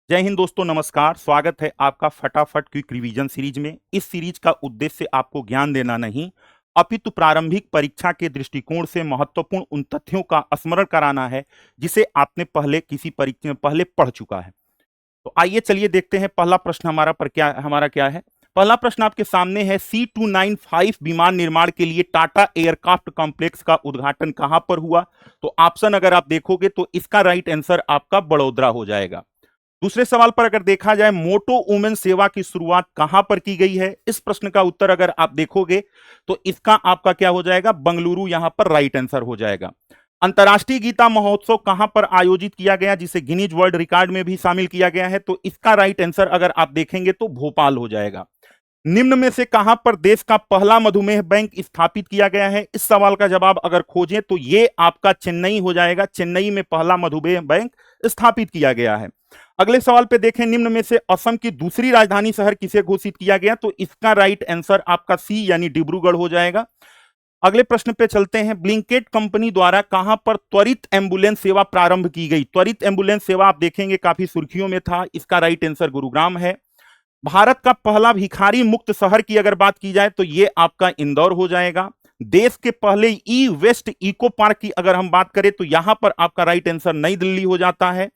जय हिंद दोस्तों, नमस्कार। स्वागत है आपका फटाफट क्विक रिवीजन सीरीज में। इस सीरीज का उद्देश्य आपको ज्ञान देना नहीं, अपितु प्रारंभिक परीक्षा के दृष्टिकोण से महत्वपूर्ण उन तथ्यों का स्मरण कराना है जिसे आपने पहले किसी परीक्षा में पहले पढ़ चुका है। तो आइए चलिए देखते हैं पहला प्रश्न हमारा क्या है। पहला प्रश्न आपके सामने है, C295 विमान निर्माण के लिए टाटा एयरक्राफ्ट कॉम्प्लेक्स का उद्घाटन कहां पर हुआ। तो ऑप्शन अगर आप देखोगे तो इसका राइट आंसर आपका बड़ोदरा हो जाएगा। दूसरे सवाल पर अगर देखा जाए, मोटो वुमेन सेवा की शुरुआत कहां पर की गई है। इस प्रश्न का उत्तर अगर आप देखोगे तो इसका आपका क्या हो जाएगा, बंगलुरु यहां पर राइट आंसर हो जाएगा। अंतर्राष्ट्रीय गीता महोत्सव कहां पर आयोजित किया गया, जिसे गिनीज वर्ल्ड रिकॉर्ड में भी शामिल किया गया है। तो इसका राइट आंसर अगर आप देखेंगे तो भोपाल हो जाएगा। निम्न में से कहां पर देश का पहला मधुमेह बैंक स्थापित किया गया है। इस सवाल का जवाब अगर खोजें तो ये आपका चेन्नई हो जाएगा। चेन्नई में पहला मधुमेह बैंक स्थापित किया गया है। अगले सवाल पे देखें, निम्न में से असम की दूसरी राजधानी शहर किसे घोषित किया गया। तो इसका राइट आंसर आपका सी यानी डिब्रूगढ़ हो जाएगा। अगले प्रश्न पे चलते हैं, ब्लिंकेट कंपनी द्वारा कहां पर त्वरित एम्बुलेंस सेवा प्रारंभ की गई। त्वरित एम्बुलेंस सेवा आप देखेंगे काफी सुर्खियों में था। इसका राइट आंसर गुरुग्राम है। भारत का पहला भिखारी मुक्त शहर की अगर बात की जाए तो यह आपका इंदौर हो जाएगा। देश के पहले ई वेस्ट इको पार्क की अगर हम बात करें तो यहां पर आपका राइट आंसर नई दिल्ली हो जाता है।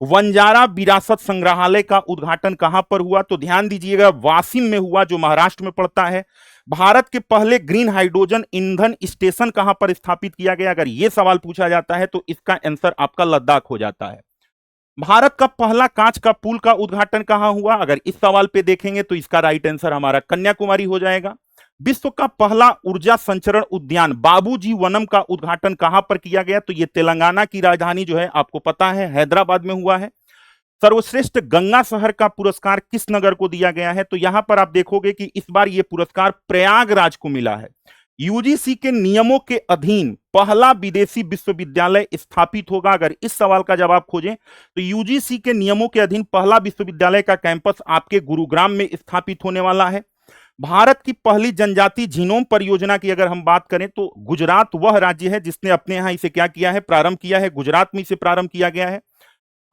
वंजारा विरासत संग्रहालय का उद्घाटन कहां पर हुआ। तो ध्यान दीजिएगा, वाशिम में हुआ, जो महाराष्ट्र में पड़ता है। भारत के पहले ग्रीन हाइड्रोजन ईंधन स्टेशन कहां पर स्थापित किया गया, अगर यह सवाल पूछा जाता है तो इसका आंसर आपका लद्दाख हो जाता है। भारत का पहला कांच का पुल का उद्घाटन कहां हुआ, अगर इस सवाल पे देखेंगे तो इसका राइट आंसर हमारा कन्याकुमारी हो जाएगा। विश्व का पहला ऊर्जा संचरण उद्यान बाबूजी वनम का उद्घाटन कहां पर किया गया। तो ये तेलंगाना की राजधानी जो है आपको पता है हैदराबाद में हुआ है। सर्वश्रेष्ठ गंगा शहर का पुरस्कार किस नगर को दिया गया है। तो यहां पर आप देखोगे कि इस बार यह पुरस्कार प्रयागराज को मिला है। यूजीसी के नियमों के अधीन पहला विदेशी विश्वविद्यालय स्थापित होगा, अगर इस सवाल का जवाब खोजें तो यूजीसी के नियमों के अधीन पहला विश्वविद्यालय का कैंपस आपके गुरुग्राम में स्थापित होने वाला है। भारत की पहली जनजाति जीनोम परियोजना की अगर हम बात करें तो गुजरात वह राज्य है जिसने अपने यहां इसे क्या किया है, प्रारंभ किया है। गुजरात में इसे प्रारंभ किया गया है।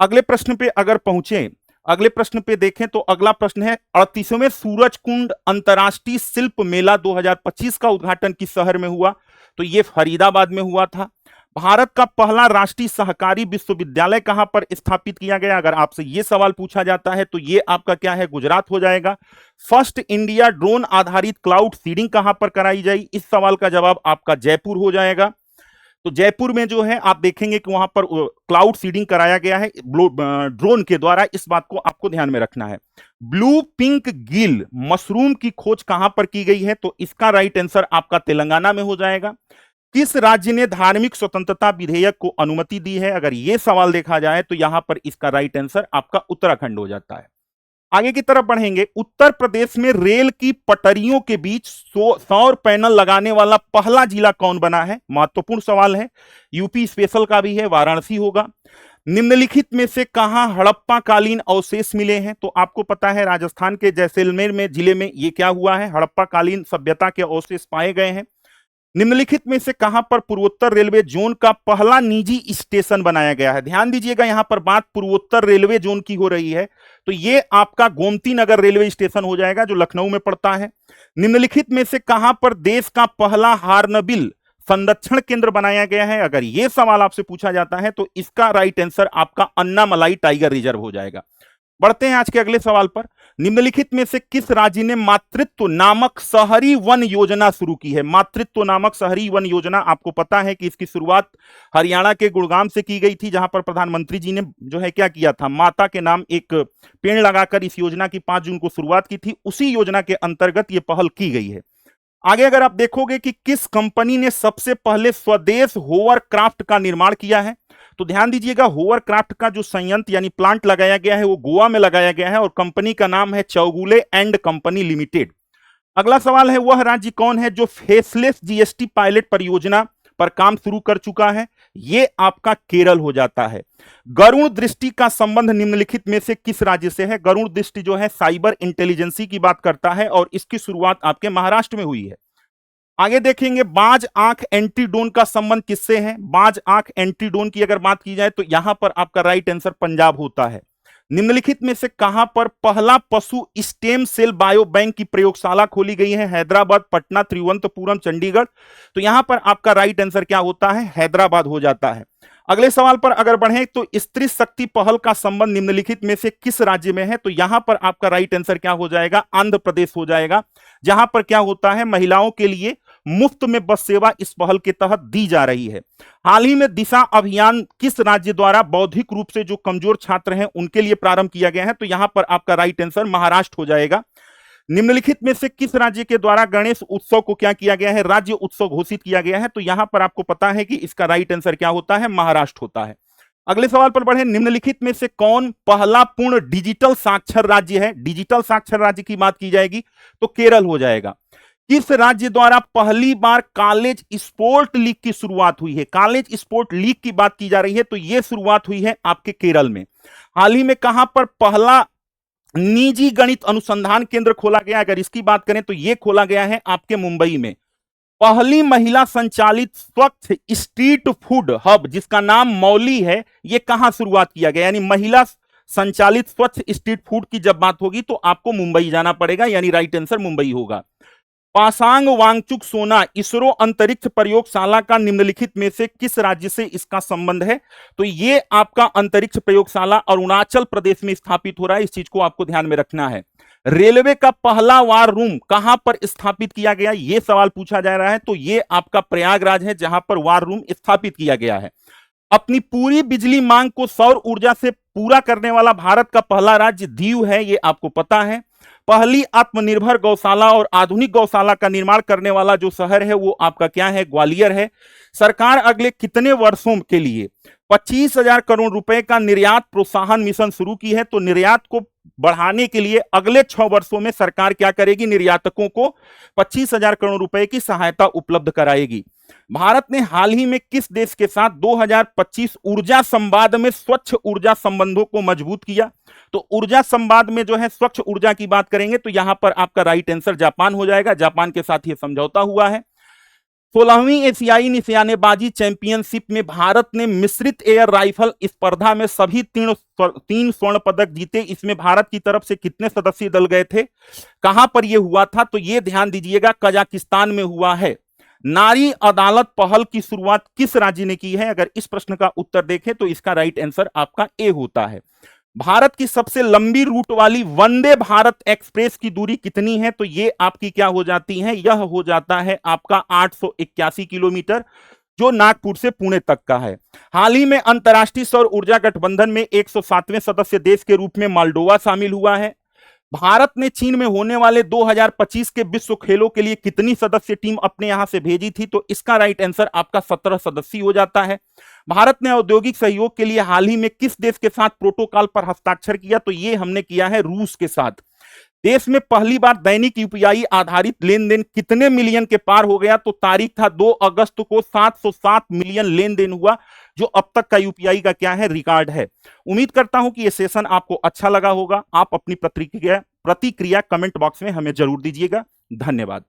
अगले प्रश्न पे अगर पहुंचे, अगले प्रश्न पे देखें तो अगला प्रश्न है, 38वें सूरजकुंड अंतर्राष्ट्रीय शिल्प मेला 2025 का उद्घाटन किस शहर में हुआ। तो यह फरीदाबाद में हुआ था। भारत का पहला राष्ट्रीय सहकारी विश्वविद्यालय कहां पर स्थापित किया गया, अगर आपसे यह सवाल पूछा जाता है तो यह आपका क्या है, गुजरात हो जाएगा। फर्स्ट इंडिया ड्रोन आधारित क्लाउड सीडिंग कहां पर कराई जाए, इस सवाल का जवाब आपका जयपुर हो जाएगा। तो जयपुर में जो है आप देखेंगे कि वहां पर क्लाउड सीडिंग कराया गया है ड्रोन के द्वारा। इस बात को आपको ध्यान में रखना है। ब्लू पिंक गिल मशरूम की खोज कहां पर की गई है। तो इसका राइट आंसर आपका तेलंगाना में हो जाएगा। किस राज्य ने धार्मिक स्वतंत्रता विधेयक को अनुमति दी है, अगर यह सवाल देखा जाए तो यहां पर इसका राइट आंसर आपका उत्तराखंड हो जाता है। आगे की तरफ बढ़ेंगे, उत्तर प्रदेश में रेल की पटरियों के बीच सौर पैनल लगाने वाला पहला जिला कौन बना है। महत्वपूर्ण सवाल है, यूपी स्पेशल का भी है, वाराणसी होगा। निम्नलिखित में से कहां हड़प्पा कालीन अवशेष मिले हैं। तो आपको पता है राजस्थान के जैसलमेर में जिले में यह क्या हुआ है, हड़प्पा कालीन सभ्यता के अवशेष पाए गए हैं। निम्नलिखित में से कहां पर पूर्वोत्तर रेलवे जोन का पहला निजी स्टेशन बनाया गया है। ध्यान दीजिएगा, यहां पर बात पूर्वोत्तर रेलवे जोन की हो रही है। तो यह आपका गोमती नगर रेलवे स्टेशन हो जाएगा जो लखनऊ में पड़ता है। निम्नलिखित में से कहां पर देश का पहला हार्नबिल संरक्षण केंद्र बनाया गया है, अगर यह सवाल आपसे पूछा जाता है तो इसका राइट आंसर आपका अन्नामलाई टाइगर रिजर्व हो जाएगा। बढ़ते हैं आज के अगले सवाल पर, निम्नलिखित में से किस राज्य ने मातृत्व नामक शहरी वन योजना शुरू की है। मातृत्व नामक शहरी वन योजना, आपको पता है कि इसकी शुरुआत हरियाणा के गुड़गांव से की गई थी, जहां पर प्रधानमंत्री जी ने जो है क्या किया था, माता के नाम एक पेड़ लगाकर इस योजना की 5 जून को शुरुआत की थी। उसी योजना के अंतर्गत यह पहल की गई है। आगे अगर आप देखोगे कि किस कंपनी ने सबसे पहले स्वदेश होवरक्राफ्ट का निर्माण किया है। तो ध्यान दीजिएगा, होवरक्राफ्ट का जो संयंत्र यानी प्लांट लगाया गया है वो गोवा में लगाया गया है और कंपनी का नाम है चौगुले एंड कंपनी लिमिटेड। अगला सवाल है, वह राज्य कौन है जो फेसलेस जीएसटी पायलट परियोजना पर काम शुरू कर चुका है। यह आपका केरल हो जाता है। गरुण दृष्टि का संबंध निम्नलिखित में से किस राज्य से है। गरुण दृष्टि जो है साइबर इंटेलिजेंसी की बात करता है और इसकी शुरुआत आपके महाराष्ट्र में हुई है। आगे देखेंगे, बाज आंख एंटीडोन का संबंध किससे है। बाज आंख एंटीडोन की अगर बात की जाए तो यहां पर आपका राइट आंसर पंजाब होता है। निम्नलिखित में से कहां पर पहला पशु स्टेम सेल बायो बैंक की प्रयोगशाला खोली गई है? हैदराबाद, पटना, तिरुवनंतपुरम, चंडीगढ़। तो यहां पर आपका राइट आंसर क्या होता है? हैदराबाद हो जाता है। अगले सवाल पर अगर बढ़ें तो स्त्री शक्ति पहल का संबंध निम्नलिखित में से किस राज्य में है? तो यहां पर आपका राइट आंसर क्या हो जाएगा? आंध्र प्रदेश हो जाएगा, जहां पर क्या होता है, महिलाओं के लिए मुफ्त में बस सेवा इस पहल के तहत दी जा रही है। हाल ही में दिशा अभियान किस राज्य द्वारा बौद्धिक रूप से जो कमजोर छात्र हैं उनके लिए प्रारंभ किया गया है? तो यहां पर आपका राइट आंसर महाराष्ट्र हो जाएगा। निम्नलिखित में से किस राज्य के द्वारा गणेश उत्सव को क्या किया गया है? राज्य उत्सव घोषित किया गया है। तो यहां पर आपको पता है कि इसका राइट आंसर क्या होता है? महाराष्ट्र होता है। अगले सवाल पर बढ़े, निम्नलिखित में से कौन पहला पूर्ण डिजिटल साक्षर राज्य है? डिजिटल साक्षर राज्य की बात की जाएगी तो केरल हो जाएगा। किस राज्य द्वारा पहली बार कॉलेज स्पोर्ट लीग की शुरुआत हुई है? कॉलेज स्पोर्ट लीग की बात की जा रही है तो यह शुरुआत हुई है आपके केरल में। हाल ही में कहां पर पहला निजी गणित अनुसंधान केंद्र खोला गया? अगर इसकी बात करें तो यह खोला गया है आपके मुंबई में। पहली महिला संचालित स्वच्छ स्ट्रीट फूड हब जिसका नाम मौली है, यह कहां शुरुआत किया गया? यानी महिला संचालित स्वच्छ स्ट्रीट फूड की जब बात होगी तो आपको मुंबई जाना पड़ेगा, यानी राइट आंसर मुंबई होगा। पासांग वांगचुक सोना इसरो अंतरिक्ष प्रयोगशाला का निम्नलिखित में से किस राज्य से इसका संबंध है? तो यह आपका अंतरिक्ष प्रयोगशाला अरुणाचल प्रदेश में स्थापित हो रहा है, इस चीज को आपको ध्यान में रखना है। रेलवे का पहला वार रूम कहां पर स्थापित किया गया, यह सवाल पूछा जा रहा है। तो यह आपका प्रयागराज है जहां पर वार रूम स्थापित किया गया है। अपनी पूरी बिजली मांग को सौर ऊर्जा से पूरा करने वाला भारत का पहला राज्य दीव है, यह आपको पता है। पहली आत्मनिर्भर गौशाला और आधुनिक गौशाला का निर्माण करने वाला जो शहर है वो आपका क्या है? ग्वालियर है। सरकार अगले कितने वर्षों के लिए 25,000 करोड़ रुपए का निर्यात प्रोत्साहन मिशन शुरू की है? तो निर्यात को बढ़ाने के लिए अगले 6 वर्षों में सरकार क्या करेगी? निर्यातकों को 25,000 करोड़ रुपए की सहायता उपलब्ध कराएगी। भारत ने हाल ही में किस देश के साथ 2025 ऊर्जा संवाद में स्वच्छ ऊर्जा संबंधों को मजबूत किया? तो ऊर्जा संवाद में जो है स्वच्छ ऊर्जा की बात करेंगे तो यहां पर आपका राइट आंसर जापान हो जाएगा। जापान के साथ यह समझौता हुआ है। 16वीं एशियाई निशानेबाजी चैंपियनशिप में भारत ने मिश्रित एयर राइफल स्पर्धा में सभी तीन स्वर्ण पदक जीते। इसमें भारत की तरफ से कितने सदस्यीय दल गए थे? कहां पर यह हुआ था? तो यह ध्यान दीजिएगा, कजाकिस्तान में हुआ है। नारी अदालत पहल की शुरुआत किस राज्य ने की है? अगर इस प्रश्न का उत्तर देखें तो इसका राइट आंसर आपका ए होता है। भारत की सबसे लंबी रूट वाली वंदे भारत एक्सप्रेस की दूरी कितनी है? तो ये आपकी क्या हो जाती है? यह हो जाता है आपका 881 किलोमीटर, जो नागपुर से पुणे तक का है। हाल ही में अंतर्राष्ट्रीय सौर ऊर्जा गठबंधन में 107वें सदस्य देश के रूप में मोल्डोवा शामिल हुआ है। भारत ने चीन में होने वाले 2025 के विश्व खेलों के लिए कितनी सदस्य टीम अपने यहां से भेजी थी? तो इसका राइट आंसर आपका 17 सदस्य हो जाता है। भारत ने औद्योगिक सहयोग के लिए हाल ही में किस देश के साथ प्रोटोकॉल पर हस्ताक्षर किया? तो यह हमने किया है रूस के साथ। देश में पहली बार दैनिक यूपीआई आधारित लेन देन कितने मिलियन के पार हो गया? तो तारीख था 2 अगस्त को 707 मिलियन लेन देन हुआ, जो अब तक का यूपीआई का क्या है? रिकॉर्ड है। उम्मीद करता हूं कि यह सेशन आपको अच्छा लगा होगा। आप अपनी प्रतिक्रिया कमेंट बॉक्स में हमें जरूर दीजिएगा। धन्यवाद।